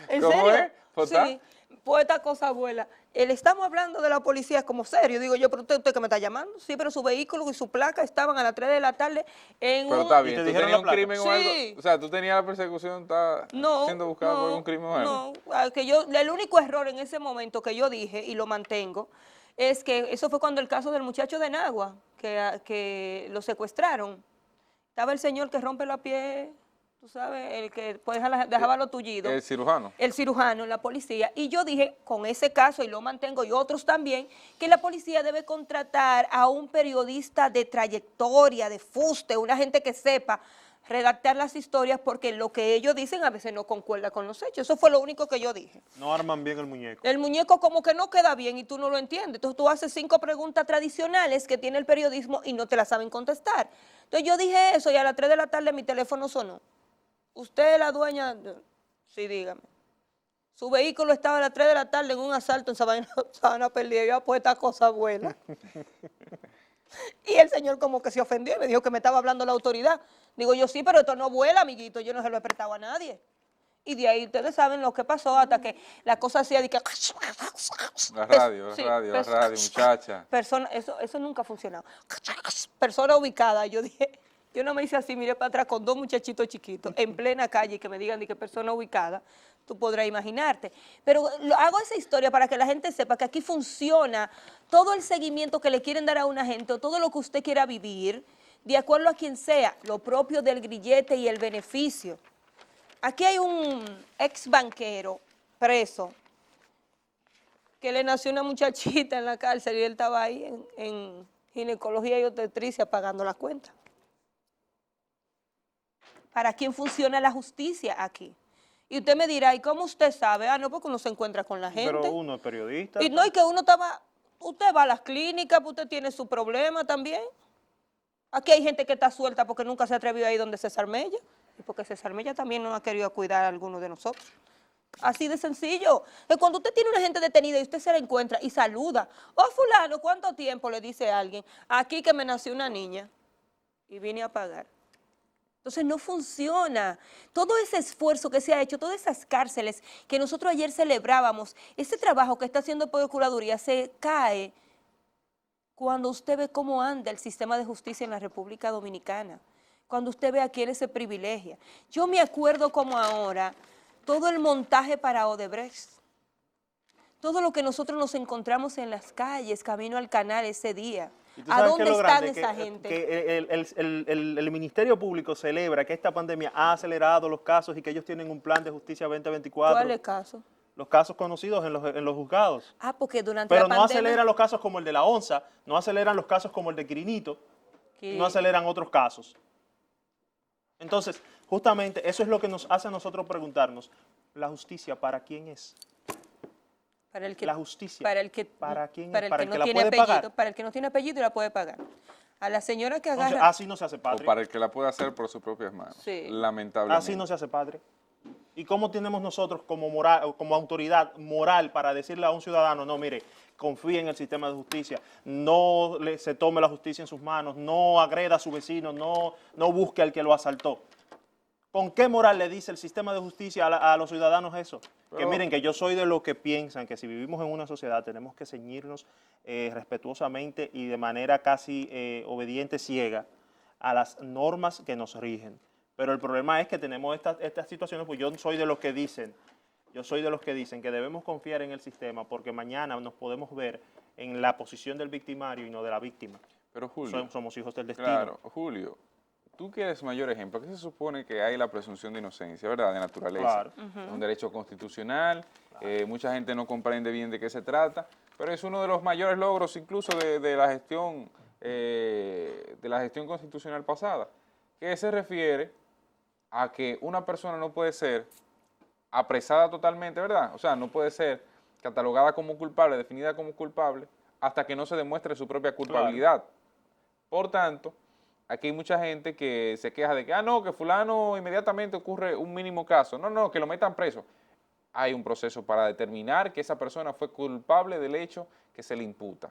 ¿En ¿Cómo serio? es? ¿Potá? Sí, pues esta cosa vuela. Estamos hablando de la policía como serio. Digo yo, pero usted que me está llamando. Sí, pero su vehículo y su placa estaban a las 3 de la tarde en Pero un... está ¿Y bien, te ¿tú dijeron tenías la un placa? crimen o Sí. algo? O sea, ¿tú tenías la persecución, está No, siendo buscado por no, algún crimen o algo? No, que yo, el único error en ese momento que yo dije, y lo mantengo, es que eso fue cuando el caso del muchacho de Nagua, que lo secuestraron. Estaba el señor que rompe la pie tú sabes, el que pues, dejaba los tullidos. El cirujano. El cirujano, la policía. Y yo dije, con ese caso, y lo mantengo, y otros también, que la policía debe contratar a un periodista de trayectoria, de fuste, una gente que sepa redactar las historias, porque lo que ellos dicen a veces no concuerda con los hechos. Eso fue lo único que yo dije. No arman bien el muñeco. El muñeco como que no queda bien y tú no lo entiendes. Entonces tú haces 5 preguntas tradicionales que tiene el periodismo y no te las saben contestar. Entonces yo dije eso y a las 3 de la tarde mi teléfono sonó. ¿Usted es la dueña? Sí, dígame. Su vehículo estaba a las 3 de la tarde en un asalto en Sabana Perdida. Yo apuesto a cosas buenas. Y el señor como que se ofendió y me dijo que me estaba hablando la autoridad. Digo yo, sí, pero esto no vuela, amiguito. Yo no se lo he prestado a nadie. Y de ahí ustedes saben lo que pasó hasta que la cosa hacía de que... La radio, Sí, la radio, muchacha. Persona, eso nunca ha funcionado. Persona ubicada, yo dije, yo no me hice así, miré para atrás con 2 muchachitos chiquitos en plena calle y que me digan de qué persona ubicada, tú podrás imaginarte. Pero hago esa historia para que la gente sepa que aquí funciona todo el seguimiento que le quieren dar a una gente, o todo lo que usted quiera vivir, de acuerdo a quien sea, lo propio del grillete y el beneficio. Aquí hay un ex banquero preso que le nació una muchachita en la cárcel y él estaba ahí en ginecología y obstetricia pagando la cuenta. ¿Para quién funciona la justicia aquí? Y usted me dirá, ¿y cómo usted sabe? Ah, no, porque uno se encuentra con la gente. Pero uno es periodista. Y no, y que uno estaba, usted va a las clínicas, pues usted tiene su problema también. Aquí hay gente que está suelta porque nunca se atrevió a ir donde César Mella, y porque César Mella también no ha querido cuidar a alguno de nosotros. Así de sencillo. Que cuando usted tiene una gente detenida y usted se la encuentra y saluda, oh fulano, ¿cuánto tiempo? Le dice a alguien, aquí que me nació una niña y vine a pagar. Entonces no funciona. Todo ese esfuerzo que se ha hecho, todas esas cárceles que nosotros ayer celebrábamos, ese trabajo que está haciendo Procuraduría se cae cuando usted ve cómo anda el sistema de justicia en la República Dominicana, cuando usted ve a quienes se privilegia. Yo me acuerdo como ahora todo el montaje para Odebrecht, todo lo que nosotros nos encontramos en las calles, camino al canal ese día. ¿A dónde están esa gente? Que el Ministerio Público celebra que esta pandemia ha acelerado los casos y que ellos tienen un plan de justicia 2024. ¿Cuáles casos? Los casos conocidos en los juzgados. Ah, porque durante Pero la no pandemia... aceleran los casos como el de la ONSA, no aceleran los casos como el de Quirinito, no aceleran otros casos. Entonces, justamente eso es lo que nos hace a nosotros preguntarnos, ¿la justicia para quién es? Para el que, la justicia, ¿para quién para es? el ¿Para que el que no la tiene puede apellido, pagar? para el que no tiene apellido y la puede pagar. A la señora que agarra... Entonces, así no se hace O padre. para el que la pueda hacer por sus propias manos. Sí. Lamentablemente. Así no se hace padre. ¿Y cómo tenemos nosotros como autoridad moral para decirle a un ciudadano, no, mire, confíe en el sistema de justicia, no se tome la justicia en sus manos, no agreda a su vecino, no busque al que lo asaltó? ¿Con qué moral le dice el sistema de justicia a los ciudadanos eso? Que miren, que yo soy de los que piensan que si vivimos en una sociedad tenemos que ceñirnos respetuosamente y de manera casi obediente, ciega, a las normas que nos rigen. Pero el problema es que tenemos estas situaciones, pues yo soy de los que dicen que debemos confiar en el sistema porque mañana nos podemos ver en la posición del victimario y no de la víctima. Pero Julio, Somos hijos del destino. claro, Julio, tú que eres mayor ejemplo, que se supone que hay la presunción de inocencia, ¿verdad? De naturaleza. Claro. Es un derecho constitucional, mucha gente no comprende bien de qué se trata, pero es uno de los mayores logros incluso de la gestión constitucional pasada, que se refiere a que una persona no puede ser apresada totalmente, ¿verdad? O sea, no puede ser catalogada como culpable, definida como culpable, hasta que no se demuestre su propia culpabilidad. Claro. Por tanto, aquí hay mucha gente que se queja de que, no, que fulano inmediatamente ocurre un mínimo caso. No, que lo metan preso. Hay un proceso para determinar que esa persona fue culpable del hecho que se le imputa.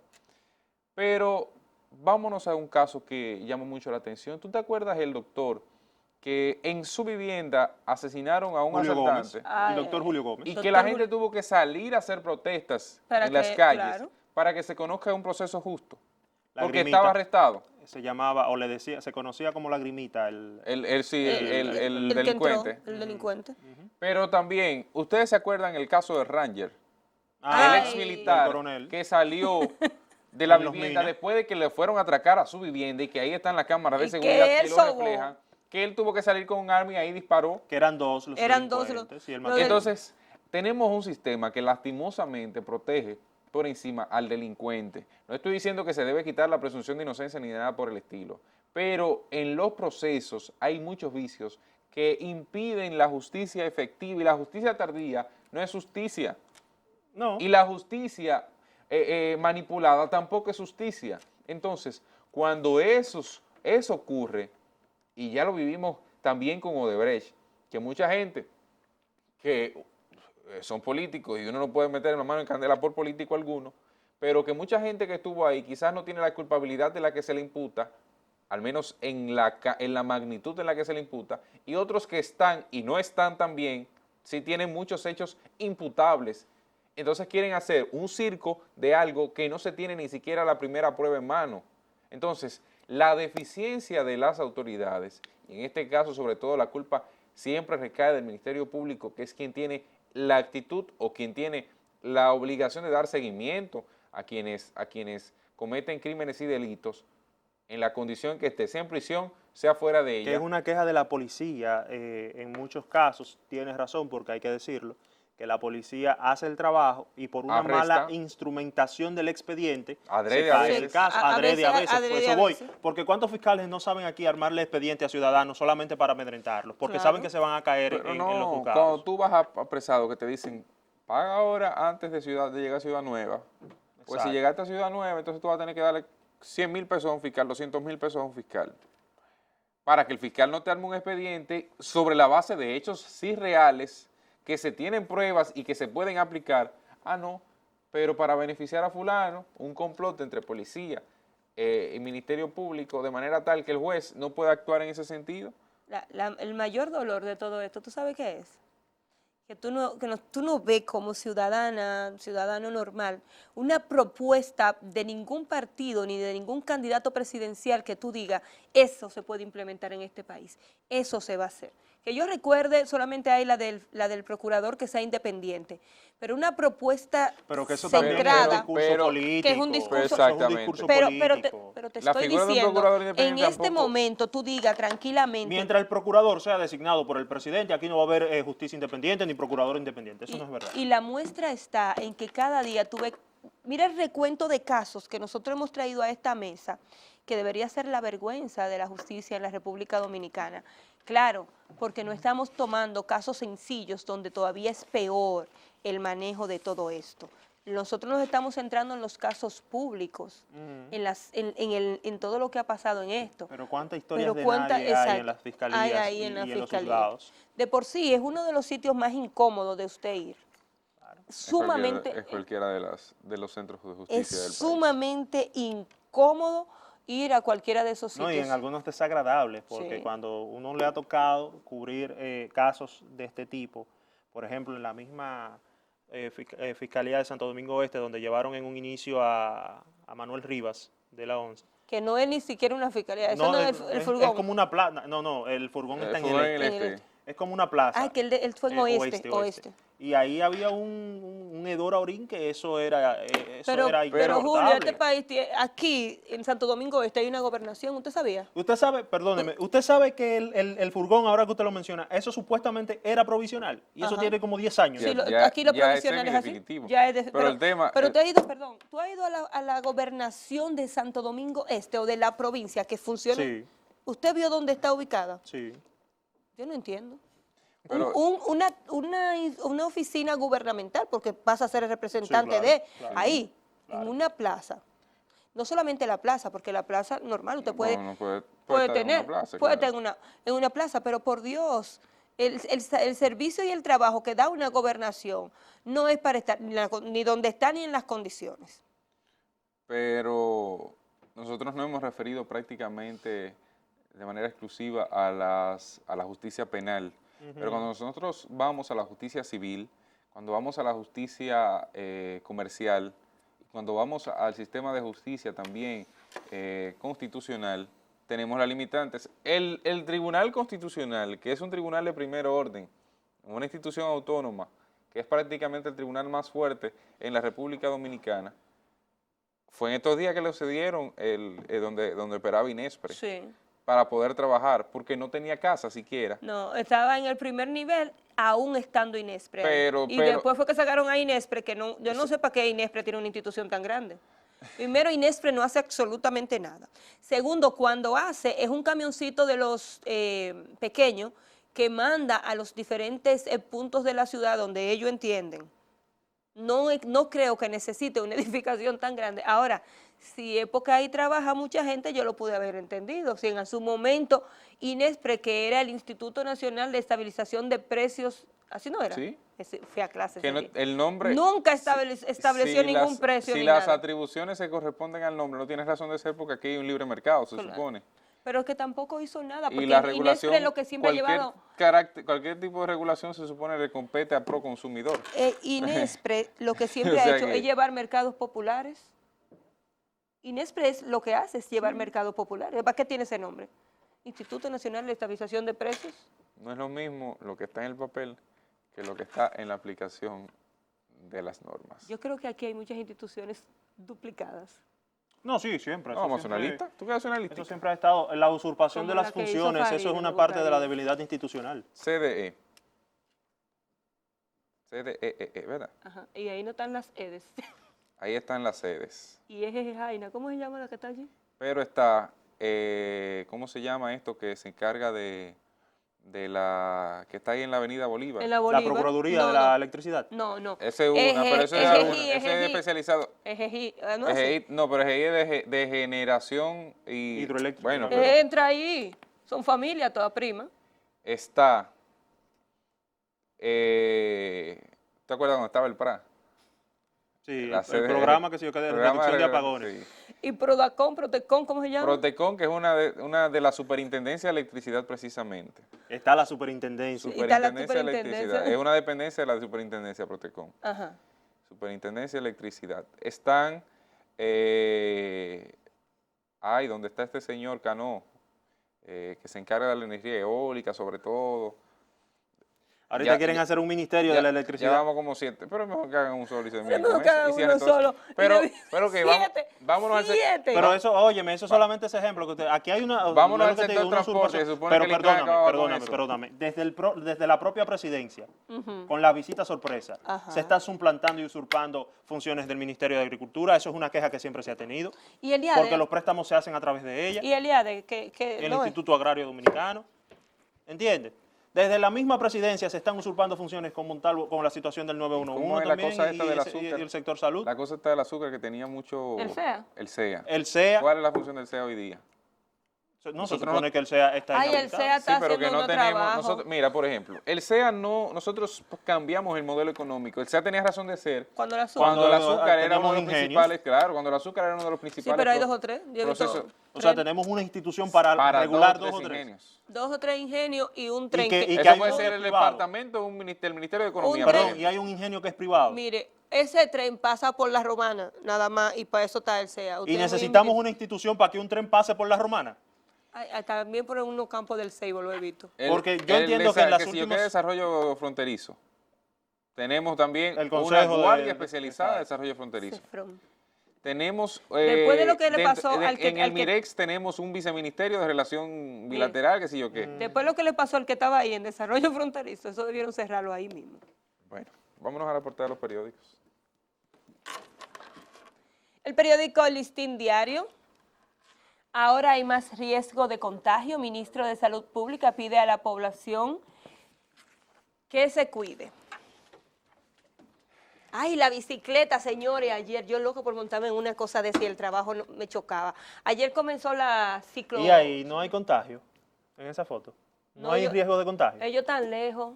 Pero vámonos a un caso que llama mucho la atención. ¿Tú te acuerdas el doctor que en su vivienda asesinaron a un asaltante? El doctor Julio Gómez. Y que la gente tuvo que salir a hacer protestas en las calles, claro, para que se conozca un proceso justo. Porque estaba arrestado. Se llamaba, o le decía, se conocía como Lagrimita. El delincuente. El delincuente. Pero también, ¿ustedes se acuerdan el caso de Ranger? El ex militar que salió de la vivienda después de que le fueron a atracar a su vivienda y que ahí están las cámaras de seguridad que lo reflejan, que él tuvo que salir con un arma y ahí disparó. Que eran dos los Eran dos delincuentes, y el los mató. Entonces, tenemos un sistema que lastimosamente protege por encima al delincuente. No estoy diciendo que se debe quitar la presunción de inocencia ni nada por el estilo, pero en los procesos hay muchos vicios que impiden la justicia efectiva, y la justicia tardía no es justicia. No. Y la justicia manipulada tampoco es justicia. Entonces, cuando eso ocurre, y ya lo vivimos también con Odebrecht, que mucha gente que son políticos y uno no puede meter la mano en candela por político alguno, pero que mucha gente que estuvo ahí quizás no tiene la culpabilidad de la que se le imputa, al menos en la magnitud en la que se le imputa, y otros que están y no están tan bien, sí tienen muchos hechos imputables. Entonces quieren hacer un circo de algo que no se tiene ni siquiera la primera prueba en mano. Entonces, la deficiencia de las autoridades, y en este caso sobre todo la culpa siempre recae del Ministerio Público, que es quien tiene la actitud o quien tiene la obligación de dar seguimiento a quienes cometen crímenes y delitos en la condición que esté, sea en prisión, sea fuera de ella. Que es una queja de la policía, en muchos casos, tienes razón porque hay que decirlo, que la policía hace el trabajo y por una Arresta. mala instrumentación del expediente Adrede se a cae veces. el caso, A adrede a veces, por adrede eso a voy, veces. porque ¿cuántos fiscales no saben aquí armarle expediente a ciudadanos solamente para amedrentarlos? Porque Claro. saben que se van a caer Pero en no, los cuando juzgados. tú vas a apresado que te dicen, paga ahora antes de llegar a Ciudad Nueva, pues si Exacto. llegaste a Ciudad Nueva, entonces tú vas a tener que darle 100.000 pesos a un fiscal, 200.000 pesos a un fiscal, para que el fiscal no te arme un expediente sobre la base de hechos sí reales, que se tienen pruebas y que se pueden aplicar. Ah, no, pero para beneficiar a fulano, un complot entre policía y Ministerio Público, de manera tal que el juez no pueda actuar en ese sentido. El mayor dolor de todo esto, ¿tú sabes qué es? Que tú no ves como ciudadano normal, una propuesta de ningún partido ni de ningún candidato presidencial que tú digas, eso se puede implementar en este país, eso se va a hacer. Que yo recuerde, solamente hay la del procurador que sea independiente, pero una propuesta Pero que eso también es un centrada, discurso político. que es un discurso- Eso es un discurso político. pero te La estoy figura de un diciendo, procurador en independiente este tampoco- momento tú digas tranquilamente, Mientras el procurador sea designado por el presidente, aquí no va a haber justicia independiente ni procurador independiente. Eso no es verdad. y la muestra está en que cada día tú ves, mira el recuento de casos que nosotros hemos traído a esta mesa, que debería ser la vergüenza de la justicia en la República Dominicana. Claro, porque no estamos tomando casos sencillos donde todavía es peor el manejo de todo esto. Nosotros nos estamos centrando en los casos públicos, en todo lo que ha pasado en esto. Pero cuántas historias de cuánta- nadie hay exacto, en las fiscalías hay ahí y en la en los fiscalía. juzgados. De por sí es uno de los sitios más incómodos de usted ir. Sumamente, Es cualquiera de los centros de justicia es del país. sumamente incómodo ir a cualquiera de esos No, sitios. y en algunos desagradables, porque Sí. cuando uno le ha tocado cubrir casos de este tipo, por ejemplo, en la misma Fiscalía de Santo Domingo Oeste, donde llevaron en un inicio a Manuel Rivas, de la ONCE. Que no es ni siquiera una fiscalía, eso no, es el furgón. Es como una plaza, no, el furgón está en Fue el este. En el este. Es como una plaza. Ah, que él fue en oeste. Y ahí había un hedor a orín que eso era Pero Julio, insoportable. este país, aquí en Santo Domingo Este hay una gobernación, ¿usted sabía? Usted sabe, perdóneme, usted sabe que el furgón, ahora que usted lo menciona, eso supuestamente era provisional. Y eso Ajá. tiene como 10 años. Sí, Ya- aquí lo ya es provisional es así. semidefinitivo. Ya es Pero el tema- Pero tú has ido, perdón, tú has ido a la gobernación de Santo Domingo Este o de la provincia que funciona. Sí. ¿Usted vio dónde está ubicada? Sí. Yo no entiendo. Pero- Una oficina gubernamental, porque vas a ser el representante Sí, claro, de claro. ahí, Claro. en una plaza. No solamente la plaza, porque la plaza normal usted puede, No, puede puede estar en tener, una plaza, puede claro. estar en una plaza, pero por Dios, el servicio y el trabajo que da una gobernación no es para estar ni donde está ni en las condiciones. Pero nosotros nos hemos referido prácticamente de manera exclusiva a la justicia penal. Pero cuando nosotros vamos a la justicia civil, cuando vamos a la justicia comercial, cuando vamos al sistema de justicia también constitucional, tenemos las limitantes. El Tribunal Constitucional, que es un tribunal de primer orden, una institución autónoma, que es prácticamente el tribunal más fuerte en la República Dominicana, fue en estos días que le sucedieron donde operaba Inespre. Sí. para poder trabajar, porque no tenía casa siquiera. No, estaba en el primer nivel, aún estando Inespre. ahí. Y Pero- después fue que sacaron a Inespre, que no, yo no sé para qué Inespre tiene una institución tan grande. Primero, Inespre no hace absolutamente nada. Segundo, cuando hace, es un camioncito de los pequeños que manda a los diferentes puntos de la ciudad donde ellos entienden. No creo que necesite una edificación tan grande. Ahora, si es porque ahí trabaja mucha gente, yo lo pude haber entendido. Si en su momento Inespre, que era el Instituto Nacional de Estabilización de Precios, así no era. Sí. Fui a clases. Que no- ese día. el nombre... Nunca estableció si ningún las- precio Si ni las nada. atribuciones se corresponden al nombre, no tienes razón de ser porque aquí hay un libre mercado, se Claro. supone. Pero es que tampoco hizo nada, porque Y la regulación, Inespre lo que siempre ha llevado... cualquier tipo de regulación se supone le compete a pro consumidor. Inespre lo que siempre O sea ha hecho que- es llevar mercados populares. Inespre es lo que hace, es llevar mercados populares. ¿Para qué tiene ese nombre? Instituto Nacional de Estabilización de Precios. No es lo mismo lo que está en el papel que lo que está en la aplicación de las normas. Yo creo que aquí hay muchas instituciones duplicadas. No, sí, siempre. No, eso vamos a una siempre- lista. ¿Tú quieres hacer una lista? Eso siempre ha estado, la usurpación Como de la las que hizo funciones, eso Farina, es una me parte de la gustaría. debilidad institucional. CDE. CDE, ¿verdad? Ajá. Y ahí no están las EDES. Ahí están las sedes. Y es Jaina. ¿Cómo se llama la que está allí? Pero está, ¿cómo se llama esto que se encarga de la, que está ahí en la avenida Bolívar? En la La Bolívar. Procuraduría No, de la no. Electricidad. No, no. Ese es una, pero ese es Ejejí, una, ese es Ejejí. especializado. Ejejí, no sé. EGI, no, pero EGI es de generación y... Hidroeléctrica. Bueno, pero Entra ahí. Son familia, toda prima. está... ¿te acuerdas dónde estaba el PRA? Sí, La el sede- programa que se yo que de programa reducción de de- apagones. sí. Y Prodacon, Protecon, ¿cómo se llama? Protecon, que es una de las superintendencias de electricidad precisamente. Está la superintendencia. Y está la Superintendencia de superintendencia. electricidad. Es una dependencia de la superintendencia Protecon. Ajá. Superintendencia de electricidad. Están... ¿dónde está este señor Cano? Que se encarga de la energía eólica sobre todo. Ahorita Ya- quieren ya- hacer un ministerio de la electricidad. Llevamos como 7, pero es mejor que hagan un solo y se miren mejor con que eso, hagan y cierren uno todo. solo. Pero, Y pero que siete, vámonos al siete. Pero eso, óyeme, eso solamente es ejemplo. Que aquí hay una... Vámonos no es al lo que te sector digo, una transporte, usurpación. se supone Pero que el INCAE acababa con eso. perdóname. Desde la propia presidencia, con la visita sorpresa, Ajá. se está suplantando y usurpando funciones del Ministerio de Agricultura. Eso es una queja que siempre se ha tenido. Y el IADE. Porque los préstamos se hacen a través de ella. Y el IADE, que El no es. Instituto Agrario Dominicano. ¿Entiendes? Desde la misma presidencia se están usurpando funciones como la situación del 911 ¿Cómo es la también cosa esta del y azúcar? el sector salud. La cosa está del azúcar que tenía mucho... ¿El CEA? El CEA. El CEA, ¿Cuál es la función del CEA hoy día? no se nosotros supone no- que el CEA está Ay, el inhabilitado. CEA Sí, está pero que haciendo no unos tenemos... trabajos. Nosotros, mira, por ejemplo, el CEA no... Nosotros cambiamos el modelo económico. El CEA tenía razón de ser Cuando la azúcar. cuando el azúcar era uno teníamos de los ingenios. principales... Claro, cuando el azúcar era uno de los Sí, principales... pero hay dos o tres. Yo he visto procesos O sea, tres. tenemos una institución para regular dos o tres. ingenios. 2 o 3 ingenios y un tren que- que- y Eso hay puede uno ser que el es privado. departamento o el Ministerio de Economía. Un por Perdón, tren. y ejemplo. hay un ingenio que es privado. Mire, ese tren pasa por la Romana, nada más, y para eso está el CEA. Y Usted necesitamos muy- una institución para que un tren pase por la romana. También por unos campos del Ceibo lo he visto. Porque yo entiendo que en las si yo últimas- quiero desarrollo fronterizo, tenemos también El una Consejo guardia especializada de Exacto. desarrollo fronterizo. Cefron. Tenemos, Después de lo que le pasó al que- en al el que- MIREX tenemos un viceministerio de relación bilateral, qué sé yo qué. Después lo que le pasó al que estaba ahí en desarrollo fronterizo, eso debieron cerrarlo ahí mismo. Bueno, vámonos a la portada de los periódicos. El periódico Listín Diario. Ahora hay más riesgo de contagio. Ministro de Salud Pública pide a la población que se cuide. Ay, la bicicleta, señores, ayer yo loco por montarme en una cosa de si el trabajo me chocaba. Ayer comenzó la ciclo... Y ahí no hay contagio en esa foto. No, No, hay yo- riesgo de contagio. Ellos tan lejos.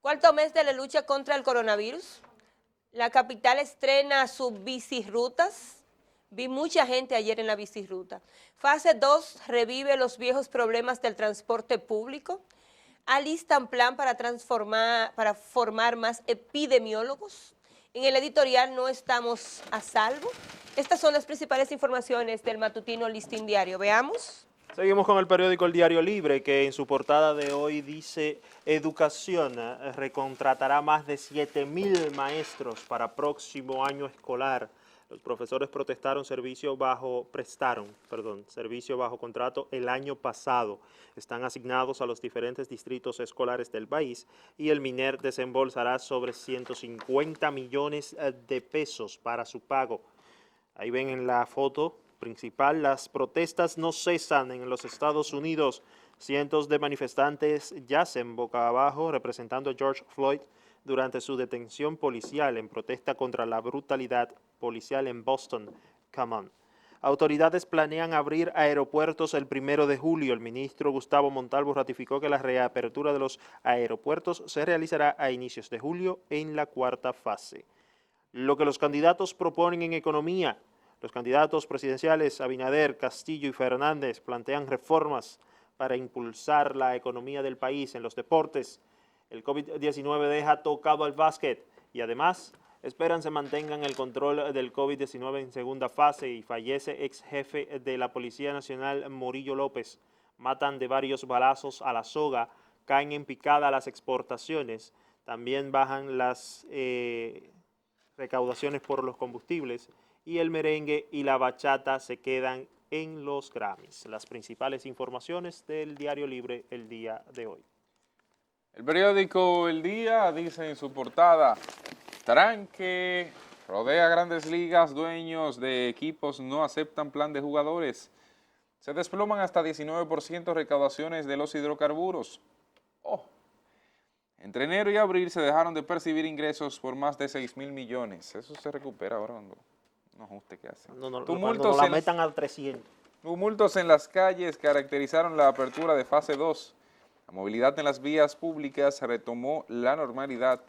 Cuarto mes de la lucha contra el coronavirus. La capital estrena sus bicirrutas. Vi mucha gente ayer en la bicirruta. Fase 2 revive los viejos problemas del transporte público. Alistan plan para formar más epidemiólogos. En el editorial no estamos a salvo. Estas son las principales informaciones del matutino Listín Diario. Veamos. Seguimos con el periódico El Diario Libre, que en su portada de hoy dice: Educación recontratará más de 7.000 maestros para próximo año escolar. Los profesores prestaron servicio bajo contrato el año pasado. Están asignados a los diferentes distritos escolares del país y el MINER desembolsará sobre 150 millones de pesos para su pago. Ahí ven en la foto principal, las protestas no cesan en los Estados Unidos. Cientos de manifestantes yacen boca abajo representando a George Floyd durante su detención policial en protesta contra la brutalidad policial en Boston. Autoridades planean abrir aeropuertos el 1 de julio. El ministro Gustavo Montalvo ratificó que la reapertura de los aeropuertos se realizará a inicios de julio en la cuarta fase. Lo que los candidatos proponen en economía. Los candidatos presidenciales Abinader, Castillo y Fernández plantean reformas para impulsar la economía del país. En los deportes, el COVID-19 deja tocado al básquet y además esperan se mantengan el control del COVID-19 en segunda fase y fallece ex jefe de la Policía Nacional Morillo López. Matan de varios balazos a la soga, caen en picada las exportaciones, también bajan las recaudaciones por los combustibles y el merengue y la bachata se quedan en los Grammys. Las principales informaciones del Diario Libre el día de hoy. El periódico El Día dice en su portada: tranque rodea Grandes Ligas, dueños de equipos no aceptan plan de jugadores. Se desploman hasta 19% recaudaciones de los hidrocarburos. Entre enero y abril se dejaron de percibir ingresos por más de 6.000 millones. Eso se recupera ahora cuando no ajuste que hace. Cuando la metan a 300. Tumultos en las calles caracterizaron la apertura de fase 2. La movilidad en las vías públicas retomó la normalidad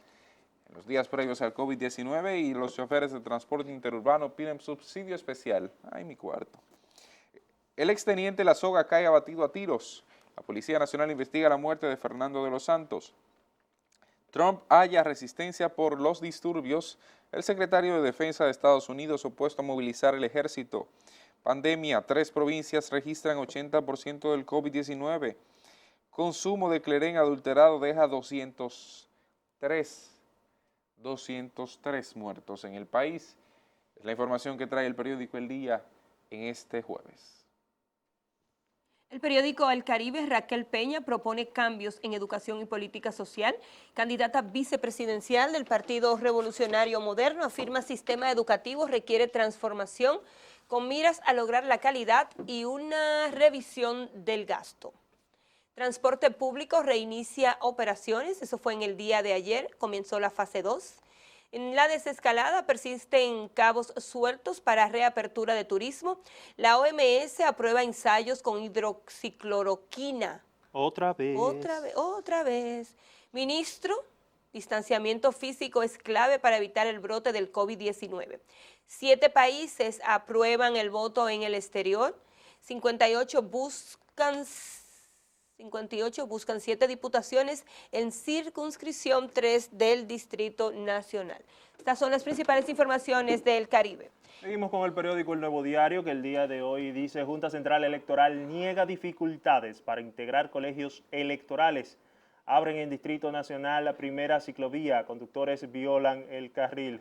en los días previos al COVID-19 y los choferes de transporte interurbano piden subsidio especial. ¡Ay, mi cuarto! El exteniente La Soga cae abatido a tiros. La Policía Nacional investiga la muerte de Fernando de los Santos. Trump halla resistencia por los disturbios. El secretario de Defensa de Estados Unidos opuesto a movilizar el ejército. Pandemia, 3 provincias registran 80% del COVID-19. Consumo de clerén adulterado deja 203 muertos en el país. Es la información que trae el periódico El Día en este jueves. El periódico El Caribe, Raquel Peña propone cambios en educación y política social. Candidata vicepresidencial del Partido Revolucionario Moderno afirma sistema educativo requiere transformación con miras a lograr la calidad y una revisión del gasto. Transporte público reinicia operaciones, eso fue en el día de ayer, comenzó la fase 2. En la desescalada persisten cabos sueltos para reapertura de turismo. La OMS aprueba ensayos con hidroxicloroquina. Otra vez. Ministro, distanciamiento físico es clave para evitar el brote del COVID-19. 7 países aprueban el voto en el exterior. 58 buscan 7 diputaciones en circunscripción 3 del Distrito Nacional. Estas son las principales informaciones del Caribe. Seguimos con el periódico El Nuevo Diario, que el día de hoy dice: Junta Central Electoral niega dificultades para integrar colegios electorales. Abren en Distrito Nacional la primera ciclovía, conductores violan el carril.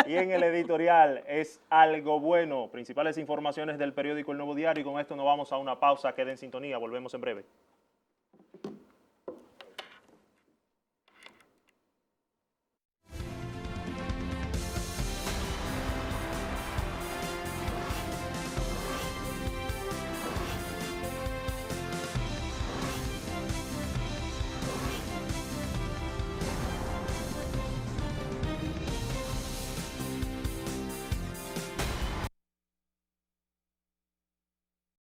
Y en el editorial, es algo bueno. Principales informaciones del periódico El Nuevo Diario, y con esto nos vamos a una pausa. Queden en sintonía, volvemos en breve.